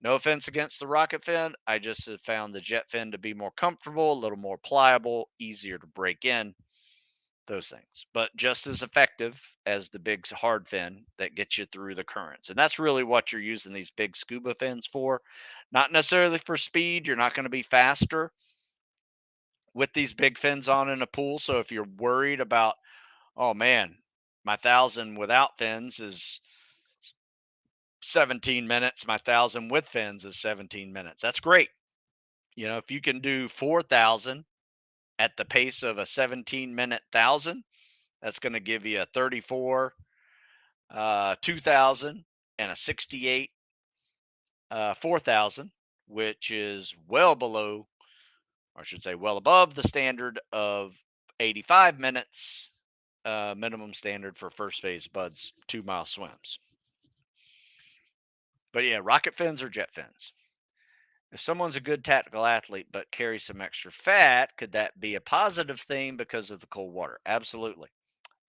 No offense against the rocket fin. I just have found the jet fin to be more comfortable, a little more pliable, easier to break in, those things, but just as effective as the big hard fin that gets you through the currents. And that's really what you're using these big scuba fins for. Not necessarily for speed. You're not going to be faster with these big fins on in a pool. So if you're worried about, oh man, my 1,000 without fins is 17 minutes, my 1,000 with fins is 17 minutes. That's great. You know, if you can do 4,000 at the pace of a 17-minute 1,000, that's going to give you a 34, 2,000, and a 68, 4,000, which is well below, or I should say, well above the standard of 85 minutes, minimum standard for first phase buds 2-mile swims. But yeah, rocket fins or jet fins. If someone's a good tactical athlete but carries some extra fat, could that be a positive thing because of the cold water? Absolutely.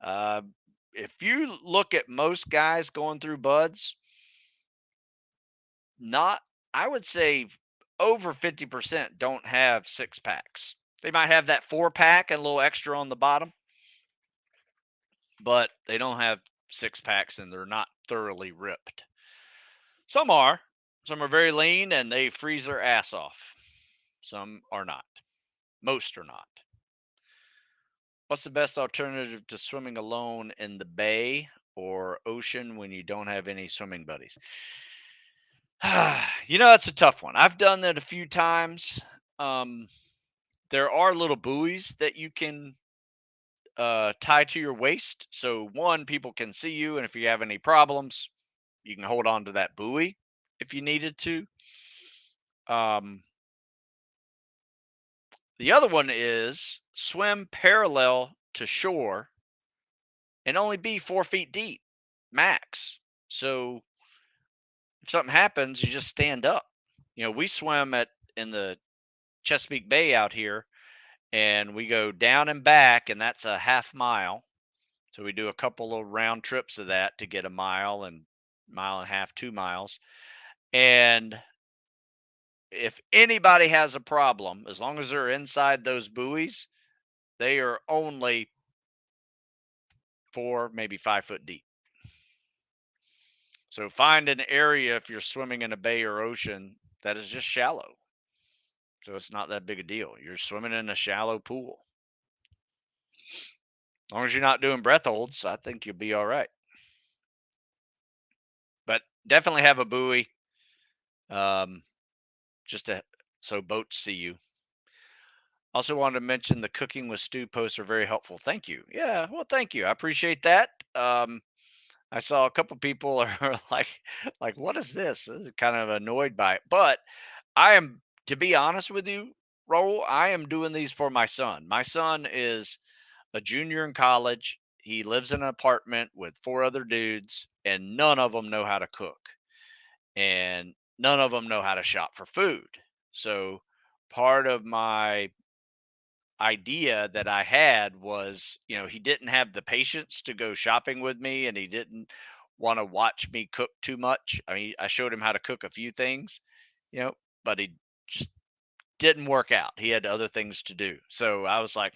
Uh, if you look at most guys going through buds, not, I would say over 50% don't have 6 packs. They might have that 4 pack and a little extra on the bottom, but they don't have 6 packs and they're not thoroughly ripped. Some are. Some are very lean and they freeze their ass off. Some are not. Most are not. What's the best alternative to swimming alone in the bay or ocean when you don't have any swimming buddies? You know, that's a tough one. I've done that a few times. Um, there are little buoys that you can tie to your waist. So, one, people can see you. And if you have any problems, you can hold on to that buoy if you needed to. Um, the other one is swim parallel to shore and only be 4 feet deep max. So, if something happens, you just stand up. You know, we swim in the Chesapeake Bay out here, and we go down and back, and that's a half mile. So we do a couple of round trips of that to get a mile and mile and a half, 2 miles. And if anybody has a problem, as long as they're inside those buoys, they are only 4, maybe 5 foot deep. So find an area if you're swimming in a bay or ocean that is just shallow. So it's not that big a deal. You're swimming in a shallow pool. As long as you're not doing breath holds, I think you'll be all right. But definitely have a buoy, um, just so boats see you. Also wanted to mention the cooking with stew posts are very helpful. Thank you. Yeah, well, thank you. I appreciate that. I saw a couple people are like, what is this? Kind of annoyed by it. But I am, to be honest with you, Raul, I am doing these for my son. My son is a junior in college. He lives in an apartment with 4 other dudes, and none of them know how to cook. and none of them know how to shop for food. So part of my idea that I had was, he didn't have the patience to go shopping with me, and he didn't want to watch me cook too much. I mean, I showed him how to cook a few things, you know, but he just didn't work out. He had other things to do. So I was like,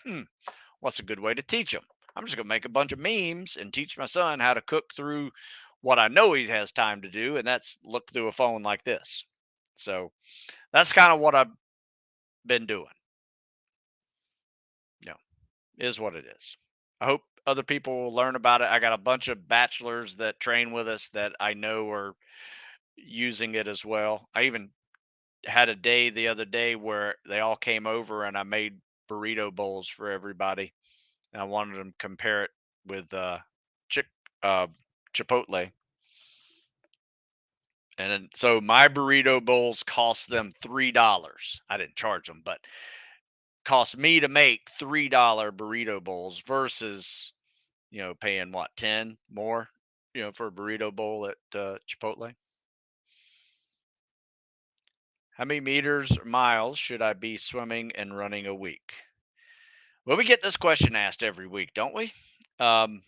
what's a good way to teach him? I'm just going to make a bunch of memes and teach my son how to cook through what I know he has time to do, and that's look through a phone like this. So that's kind of what I've been doing. You know, is what it is. I hope other people will learn about it. I got a bunch of bachelors that train with us that I know are using it as well. I even had a day the other day where they all came over and I made burrito bowls for everybody. And I wanted them to compare it with chick uh chipotle. And then, so my burrito bowls cost them $3. I didn't charge them, but cost me to make $3 burrito bowls versus, paying what, 10 more, for a burrito bowl at Chipotle. How many meters or miles should I be swimming and running a week? Well, we get this question asked every week, don't we? Um,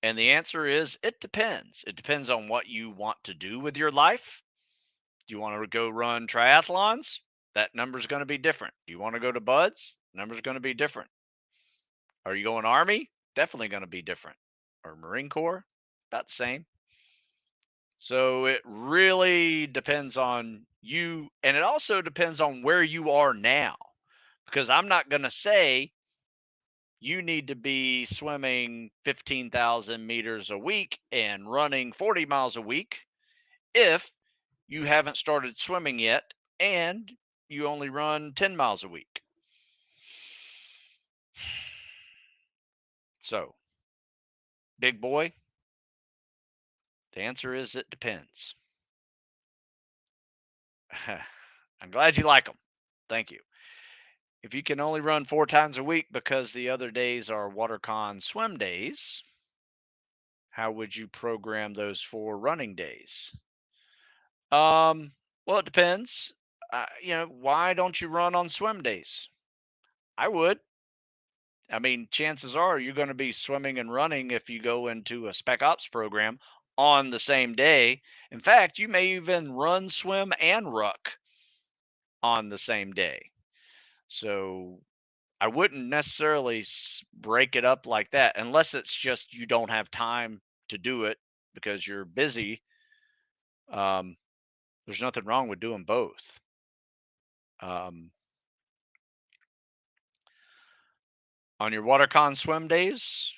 and the answer is it depends. It depends on what you want to do with your life. Do you want to go run triathlons? That number's going to be different. Do you want to go to Buds? Number's going to be different. Are you going Army? Definitely going to be different. Or Marine Corps? About the same. So it really depends on you. And it also depends on where you are now. Because I'm not going to say you need to be swimming 15,000 meters a week and running 40 miles a week if you haven't started swimming yet and you only run 10 miles a week. So, big boy, the answer is it depends. I'm glad you like them. Thank you. If you can only run 4 times a week because the other days are WaterCon swim days, how would you program those 4 running days? Well, it depends. Why don't you run on swim days? I would. I mean, chances are you're going to be swimming and running if you go into a Spec Ops program on the same day. In fact, you may even run, swim, and ruck on the same day. So I wouldn't necessarily break it up like that unless it's just you don't have time to do it because you're busy. Um, there's nothing wrong with doing both. Um, on your WaterCon swim days,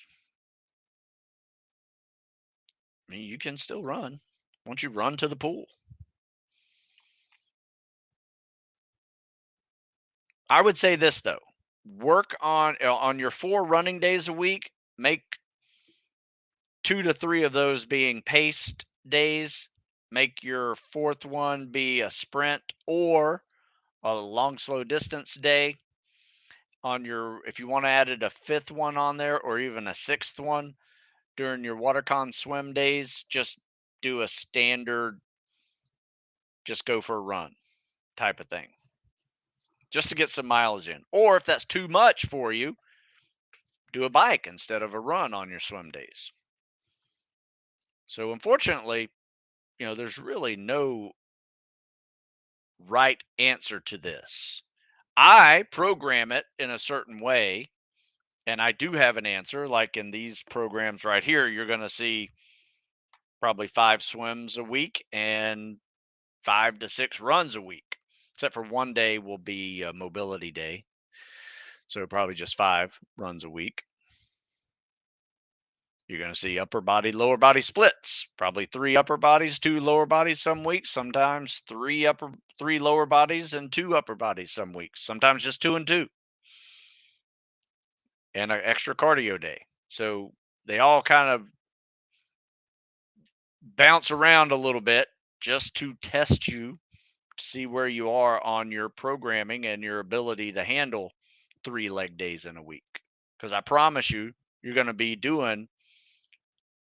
I mean, you can still run. Won't you run to the pool? I would say this though: work on your 4 running days a week. Make 2 to 3 of those being paced days. Make your fourth one be a sprint or a long slow distance day. If you want to add a fifth one on there or even a sixth one during your WaterCon swim days, just do a standard, just go for a run type of thing, just to get some miles in. Or if that's too much for you, do a bike instead of a run on your swim days. So unfortunately, there's really no right answer to this. I program it in a certain way, and I do have an answer. Like in these programs right here, you're going to see probably 5 swims a week and 5 to 6 runs a week, except for one day will be a mobility day. So probably just 5 runs a week. You're going to see upper body, lower body splits, probably 3 upper bodies, 2 lower bodies some weeks, sometimes 3 lower bodies and 2 upper bodies some weeks, sometimes just 2 and 2, and an extra cardio day. So they all kind of bounce around a little bit just to test you, to see where you are on your programming and your ability to handle 3 leg days in a week. Because I promise you, you're going to be doing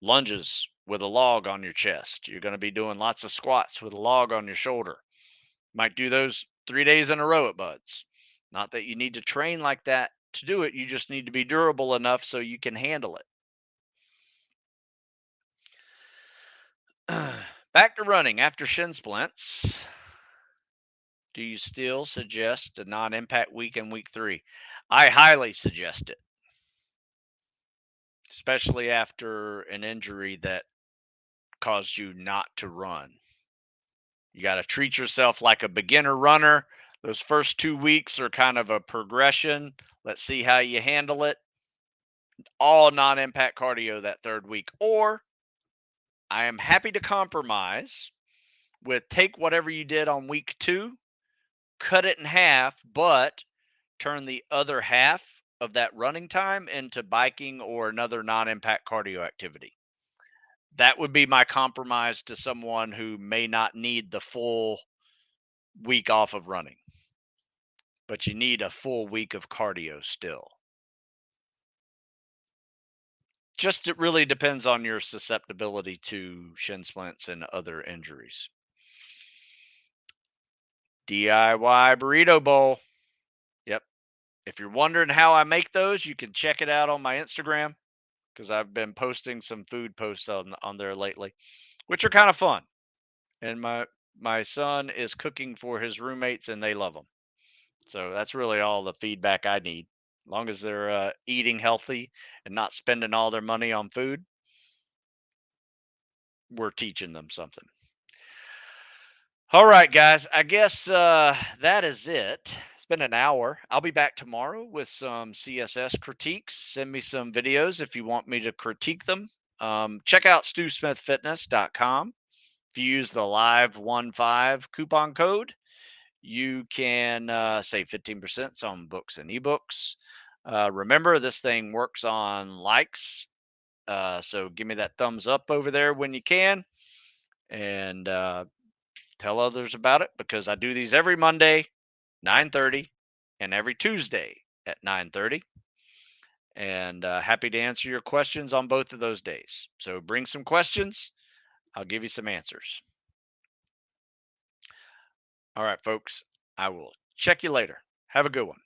lunges with a log on your chest. You're going to be doing lots of squats with a log on your shoulder. Might do those 3 days in a row at Buds. Not that you need to train like that to do it. You just need to be durable enough so you can handle it. Back to running after shin splints. Do you still suggest a non impact week in week 3? I highly suggest it, especially after an injury that caused you not to run. You got to treat yourself like a beginner runner. Those first 2 weeks are kind of a progression. Let's see how you handle it. All non impact cardio that third week. Or I am happy to compromise with take whatever you did on week 2, cut it in half, but turn the other half of that running time into biking or another non impact cardio activity. That would be my compromise to someone who may not need the full week off of running, but you need a full week of cardio still. Just it really depends on your susceptibility to shin splints and other injuries. DIY burrito bowl. Yep. If you're wondering how I make those, you can check it out on my Instagram because I've been posting some food posts on there lately, which are kind of fun. And my son is cooking for his roommates and they love them. So that's really all the feedback I need. As long as they're eating healthy and not spending all their money on food, we're teaching them something. All right, guys. I guess that is it. It's been an hour. I'll be back tomorrow with some CSS critiques. Send me some videos if you want me to critique them. Check out stewsmithfitness.com. If you use the live15 coupon code, you can save 15% on books and ebooks. Remember, this thing works on likes. So give me that thumbs up over there when you can. And tell others about it because I do these every Monday, 9:30, and every Tuesday at 9:30. And happy to answer your questions on both of those days. So bring some questions. I'll give you some answers. All right, folks. I will check you later. Have a good one.